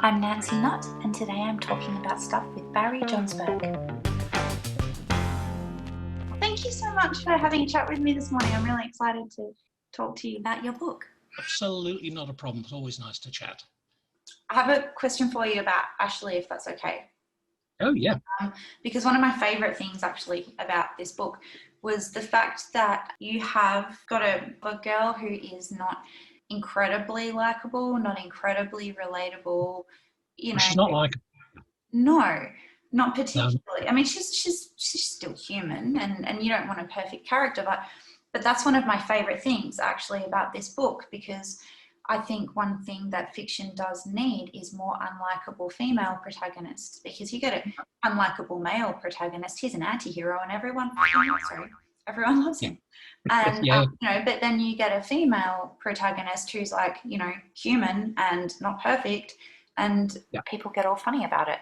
I'm Nanci Nott, and today I'm talking about stuff with Barry Jonsberg. Thank you so much for having a chat with me this morning. I'm really excited to talk to you about your book. Absolutely not a problem. It's always nice to chat. I have a question for you about Ashley, if that's okay. Oh, yeah. Because one of my favourite things actually about this book was the fact that you have got a girl who is not incredibly likable, not incredibly relatable. She's not like... No, not particularly. No. I mean, she's still human, and you don't want a perfect character, but that's one of my favourite things actually about this book, because I think one thing that fiction does need is more unlikable female protagonists, because you get an unlikable male protagonist, he's an anti-hero and everyone loves him. And, but then you get a female protagonist who's like, human and not perfect, and people get all funny about it.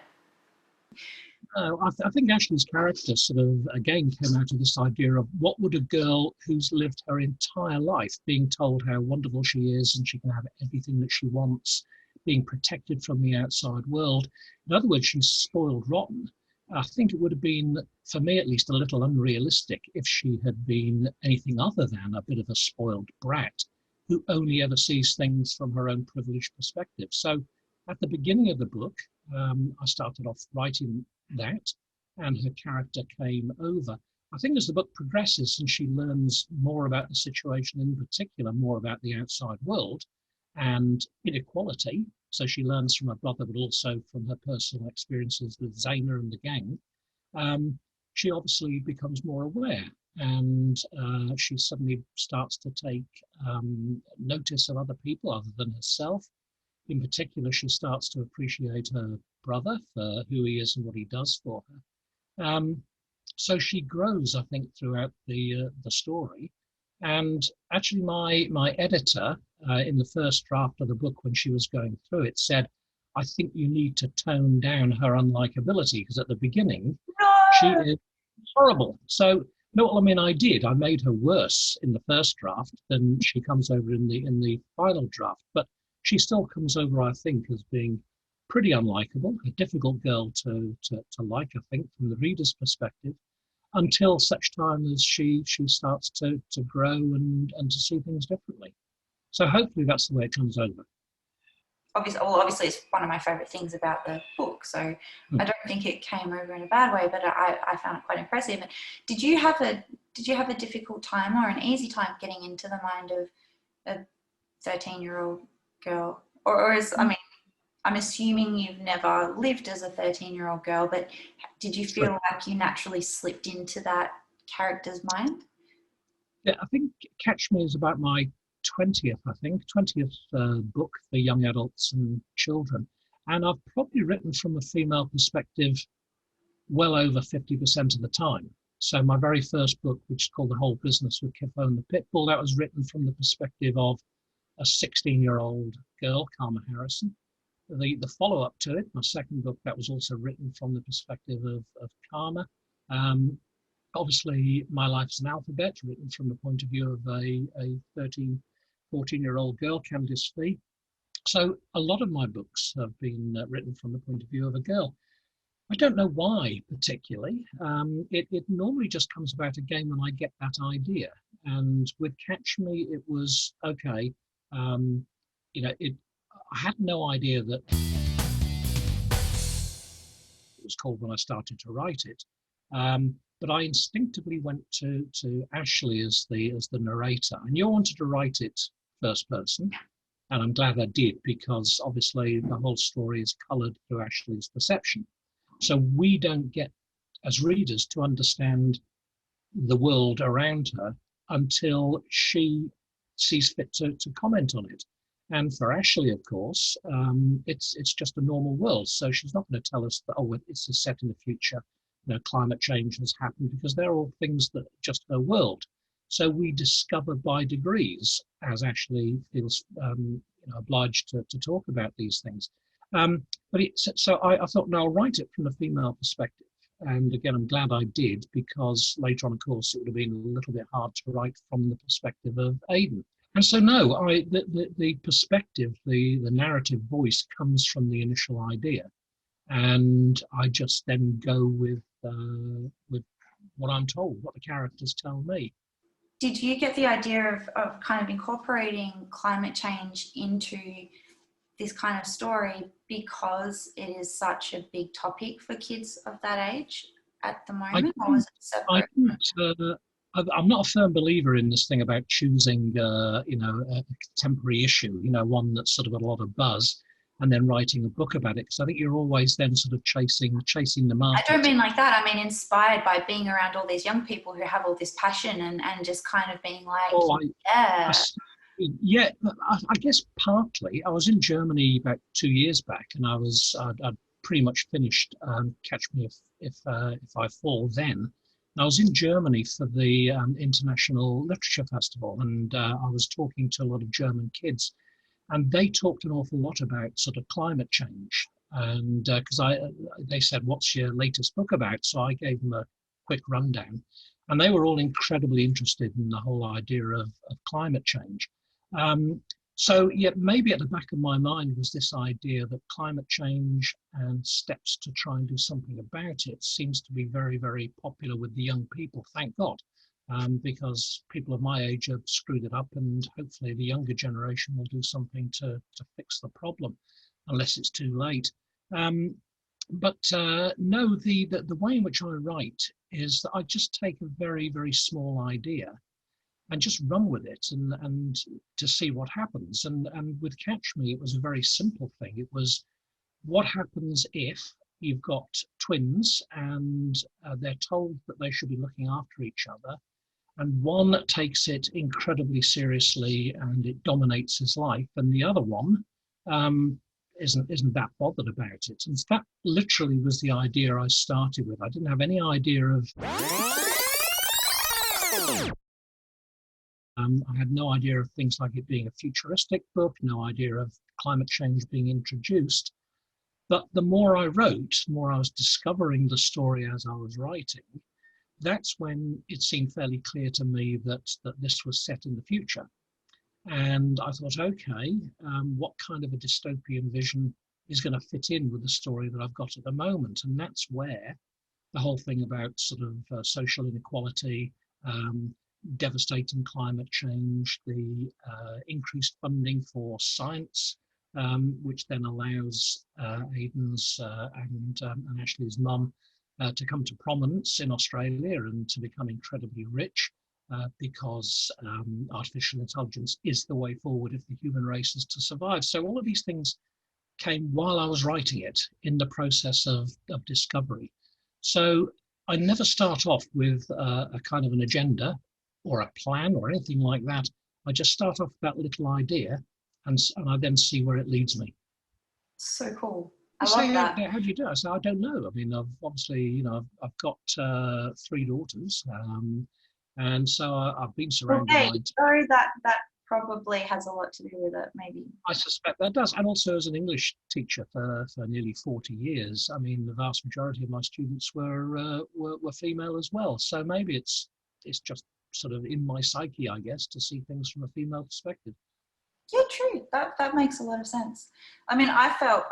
I think Ashley's character sort of, again, came out of this idea of what would a girl who's lived her entire life being told how wonderful she is and she can have everything that she wants, being protected from the outside world. In other words, she's spoiled rotten. I think it would have been, for me at least, a little unrealistic if she had been anything other than a bit of a spoiled brat who only ever sees things from her own privileged perspective. So at the beginning of the book, I started off writing that, and her character came over. I think as the book progresses and she learns more about the situation, in particular more about the outside world and inequality, so she learns from her brother but also from her personal experiences with Zaina and the gang, she obviously becomes more aware, and she suddenly starts to take notice of other people other than herself. In particular, she starts to appreciate her brother for who he is and what he does for her. So she grows, I think, throughout the story. And actually, my editor in the first draft of the book, when she was going through it, said, "I think you need to tone down her unlikability, because at the beginning she is horrible." So, no, I mean, I did. I made her worse in the first draft than she comes over in the final draft, but she still comes over, I think, as being pretty unlikable, a difficult girl to like, I think, from the reader's perspective, until such time as she starts to grow and to see things differently. So hopefully that's the way it comes over. Obviously, it's one of my favourite things about the book, so I don't think it came over in a bad way, but I found it quite impressive. Did you have a difficult time or an easy time getting into the mind of a 13-year-old girl, or I mean, I'm assuming you've never lived as a 13-year-old girl, but did you feel like you naturally slipped into that character's mind? Yeah, I think Catch Me is about my 20th book for young adults and children, and I've probably written from a female perspective well over 50% of the time. So my very first book, which is called The Whole Business with Kifo and the Pitbull, that was written from the perspective of a 16-year-old girl, Karma Harrison. The follow-up to it, my second book, that was also written from the perspective of Karma. Obviously, My Life's an Alphabet, written from the point of view of a 13, 14-year-old girl, Candice Fee. So a lot of my books have been written from the point of view of a girl. I don't know why particularly. It normally just comes about again when I get that idea. And with Catch Me, it was, okay, I had no idea that it was called when I started to write it. But I instinctively went to Ashley as the narrator. I knew I wanted to write it first person, and I'm glad I did, because obviously the whole story is coloured through Ashley's perception. So we don't get, as readers, to understand the world around her until she sees fit to comment on it. And for Ashley, of course, it's just a normal world. So she's not going to tell us that, oh, it's set in the future, climate change has happened, because they're all things that are just her world. So we discover by degrees, as Ashley feels obliged to talk about these things. So I thought, no, I'll write it from a female perspective. And again, I'm glad I did, because later on, of course, it would have been a little bit hard to write from the perspective of Aidan. And so, no, the perspective, the narrative voice comes from the initial idea, and I just then go with what I'm told, what the characters tell me. Did you get the idea of kind of incorporating climate change into this kind of story because it is such a big topic for kids of that age at the I moment, or was didn't, it I separate? didn't, I'm not a firm believer in this thing about choosing, a contemporary issue, one that's sort of got a lot of buzz, and then writing a book about it. Because I think you're always then sort of chasing the I don't market. mean like that. I mean inspired by being around all these young people who have all this passion and just kind of being like, Oh, I yeah. yeah, I guess partly. I was in Germany about 2 years back, and I'd pretty much finished Catch Me If I Fall then. And I was in Germany for the International Literature Festival, and I was talking to a lot of German kids, and they talked an awful lot about sort of climate change. And because they said, "What's your latest book about?" So I gave them a quick rundown, and they were all incredibly interested in the whole idea of climate change. Um, so yeah, maybe at the back of my mind was this idea that climate change and steps to try and do something about it seems to be very, very popular with the young people. Thank God, because people of my age have screwed it up, and hopefully the younger generation will do something to fix the problem, unless it's too late. Um, but no, the way in which I write is that I just take a very, very small idea and just run with it and to see what happens. And with Catch Me, it was a very simple thing. It was, what happens if you've got twins and they're told that they should be looking after each other, and one takes it incredibly seriously and it dominates his life, and the other one um, isn't that bothered about it. And that literally was the idea I started with. I didn't have any idea of I had no idea of things like it being a futuristic book, no idea of climate change being introduced. But the more I wrote, the more I was discovering the story as I was writing. That's when it seemed fairly clear to me that this was set in the future. And I thought, okay, what kind of a dystopian vision is going to fit in with the story that I've got at the moment? And that's where the whole thing about sort of social inequality, um, devastating climate change, the increased funding for science, which then allows Aidan's and Ashley's mum to come to prominence in Australia and to become incredibly rich. Because artificial intelligence is the way forward if the human race is to survive. So all of these things came while I was writing it in the process of discovery. So I never start off with a kind of an agenda or a plan or anything like that. I just start off with that little idea, and I then see where it leads me. So cool. You I say, love that. how do you do it? I say, I don't know. I mean, I've obviously, I've got 3 daughters, and so I've been Well, surrounded there my. you go. That probably has a lot to do with it, maybe. I suspect that does, and also as an English teacher for nearly 40 years, I mean, the vast majority of my students were female as well. So maybe it's just sort of in my psyche, I guess, to see things from a female perspective. Yeah, true. That makes a lot of sense. I mean, I felt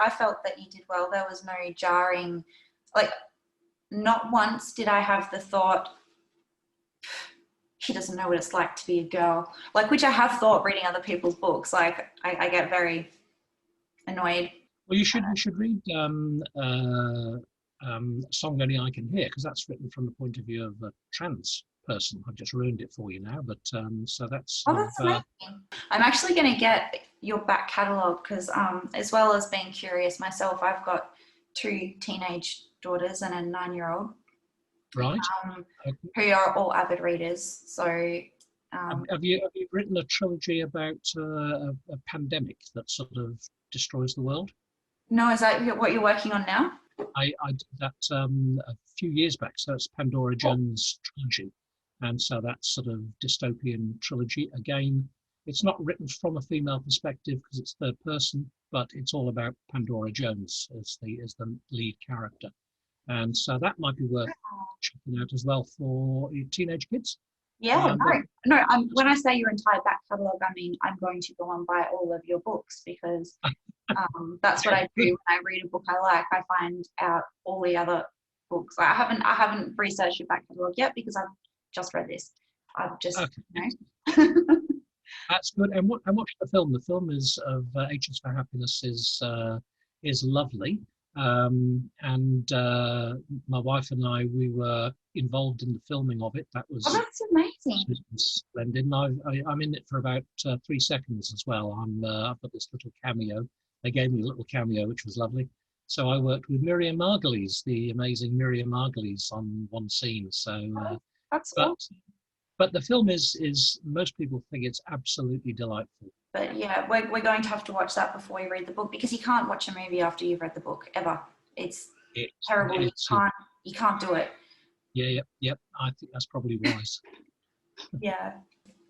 that you did well. There was no jarring, like, not once did I have the thought, she doesn't know what it's like to be a girl. Like, which I have thought reading other people's books. Like, I get very annoyed. Well, you should read "Song Only I Can Hear" because that's written from the point of view of a trans person. I've just ruined it for you now, but so that's Oh, sort that's of. amazing. I'm actually going to get your back catalogue because, as well as being curious myself, I've got 2 teenage daughters and a 9-year-old Right. who are all avid readers. So, Have you written a trilogy about a pandemic that sort of destroys the world? no, is that what you're working on now? I did that a few years back. So it's Pandora Oh, Jones Trilogy, and so that's sort of dystopian trilogy. Again, it's not written from a female perspective because it's third person, but it's all about Pandora Jones as the lead character, and so that might be worth checking out as well for teenage kids. Yeah, But no. When I say your entire back catalogue, I mean I'm going to go and buy all of your books because that's what I do when I read a book I like. I find out all the other books. I haven't researched your back catalogue yet because I've just read this. I've just, okay. you know. That's good. And watch the film. The film is of H's for Happiness is lovely. And my wife and I, we were involved in the filming of it. That Oh, was that's amazing. splendid. And I'm in it for about 3 seconds as well. I've got this little cameo. They gave me a little cameo, which was lovely. So I worked with Miriam Margolyes, the amazing Miriam Margolyes, on one scene. So, That's but awesome. but the film is most people think it's absolutely delightful. But yeah, we're going to have to watch that before we read the book because you can't watch a movie after you've read the book ever. It's terrible. You can't do it. Yep. I think that's probably wise. Yeah.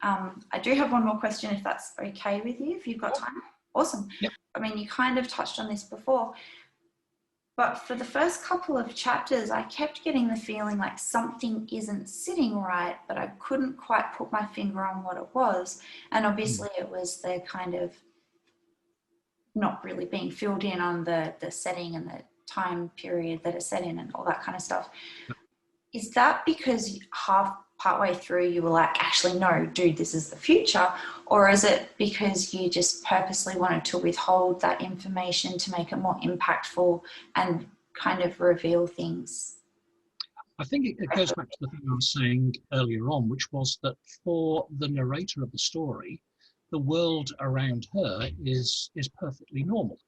I do have one more question if that's okay with you, if you've got time. Awesome. Yep. I mean, you kind of touched on this before, but for the first couple of chapters, I kept getting the feeling like something isn't sitting right, but I couldn't quite put my finger on what it was. And obviously it was the kind of not really being filled in on the setting and the time period that it's set in and all that kind of stuff. Yep. Is that because partway through you were like, actually, no, dude, this is the future? Or is it because you just purposely wanted to withhold that information to make it more impactful and kind of reveal things? I think it goes back to the thing I was saying earlier on, which was that for the narrator of the story, the world around her is perfectly normal.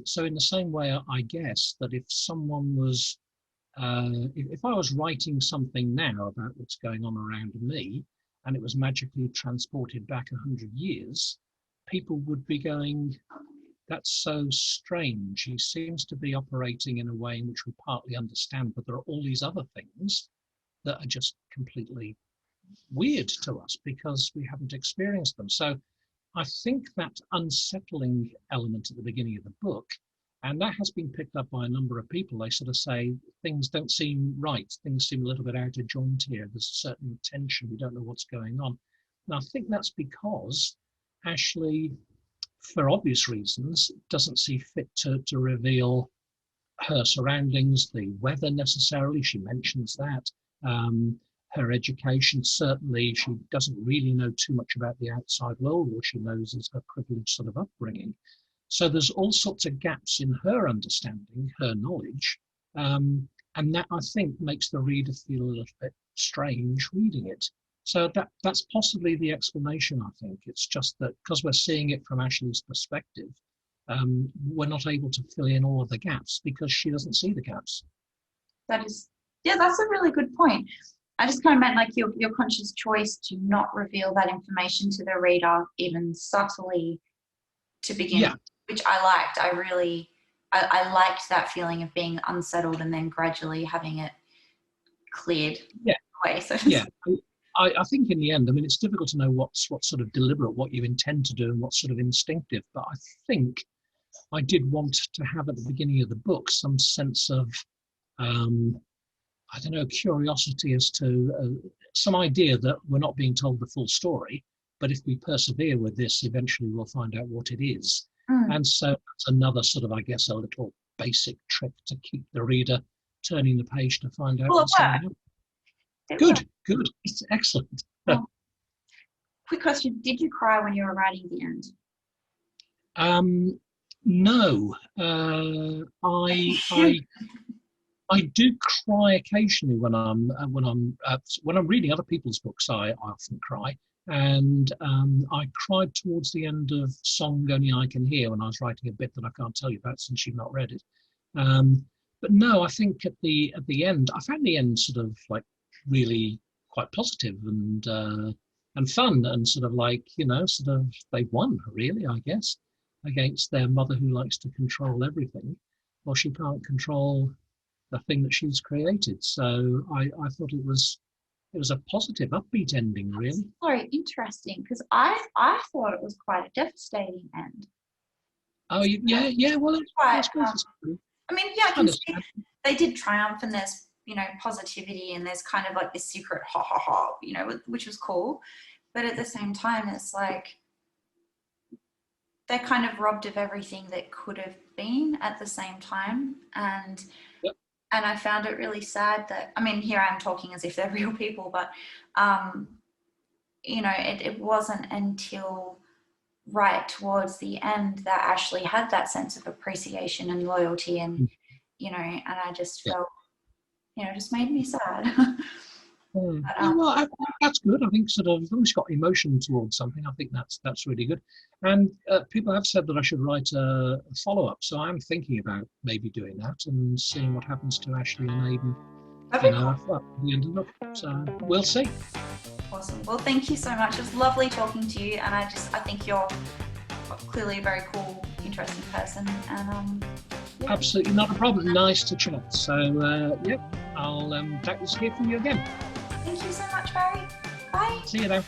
So in the same way, I guess that if someone was if I was writing something now about what's going on around me and it was magically transported back 100 years, people would be going, that's so strange. He seems to be operating in a way in which we partly understand, but there are all these other things that are just completely weird to us because we haven't experienced them. So I think that unsettling element at the beginning of the book, and that has been picked up by a number of people. They sort of say things don't seem right. Things seem a little bit out of joint here. There's a certain tension. We don't know what's going on. And I think that's because Ashley, for obvious reasons, doesn't see fit to reveal her surroundings, the weather necessarily. She mentions that. Her education, certainly, she doesn't really know too much about the outside world. All she knows is her privileged sort of upbringing. So there's all sorts of gaps in her understanding, her knowledge, and that I think makes the reader feel a little bit strange reading it. So that's possibly the explanation, I think. It's just that because we're seeing it from Ashley's perspective, we're not able to fill in all of the gaps because she doesn't see the gaps. That's a really good point. I just kind of meant like your conscious choice to not reveal that information to the reader, even subtly, to begin with, which I liked. I liked that feeling of being unsettled and then gradually having it cleared away. So I think in the end, I mean, it's difficult to know what's sort of deliberate, what you intend to do and what's sort of instinctive. But I think I did want to have at the beginning of the book some sense of, I don't know, curiosity as to some idea that we're not being told the full story. But if we persevere with this, eventually we'll find out what it is. And so that's another sort of, I guess, a little basic trick to keep the reader turning the page to find out what's going on. Good. It's excellent. Quick question. Did you cry when you were writing the end? No. I do cry occasionally when I'm reading other people's books. I often cry. And I cried towards the end of Song Only I Can Hear when I was writing a bit that I can't tell you about since you've not read it. But no, I think at the end, I found the end sort of like really quite positive and fun and sort of like, sort of they've won really, I guess, against their mother who likes to control everything. Well, she can't control the thing that she's created. So I thought it was a positive, upbeat ending, really. Very interesting, because I thought it was quite a devastating end. Oh, yeah. Well, I suppose I mean, yeah, I can see they did triumph, and there's positivity, and there's kind of like this secret ha ha ha, which was cool. But at the same time, it's like they're kind of robbed of everything that could have been at the same time. And I found it really sad that, I mean, here I am talking as if they're real people, but it wasn't until right towards the end that Ashley had that sense of appreciation and loyalty, and and I just felt, it just made me sad. But, well, that's good. I think sort of as long as you've got emotion towards something, I think that's really good. And people have said that I should write a follow-up, so I'm thinking about maybe doing that and seeing what happens to Ashley and Aidan. At the end of the book. So we'll see. Awesome. Well, thank you so much. It was lovely talking to you, and I think you're clearly a very cool, interesting person. And absolutely not a problem. Nice to chat. So I'll doubtless hear from you again. Thank you so much, Barry. Bye. See you now.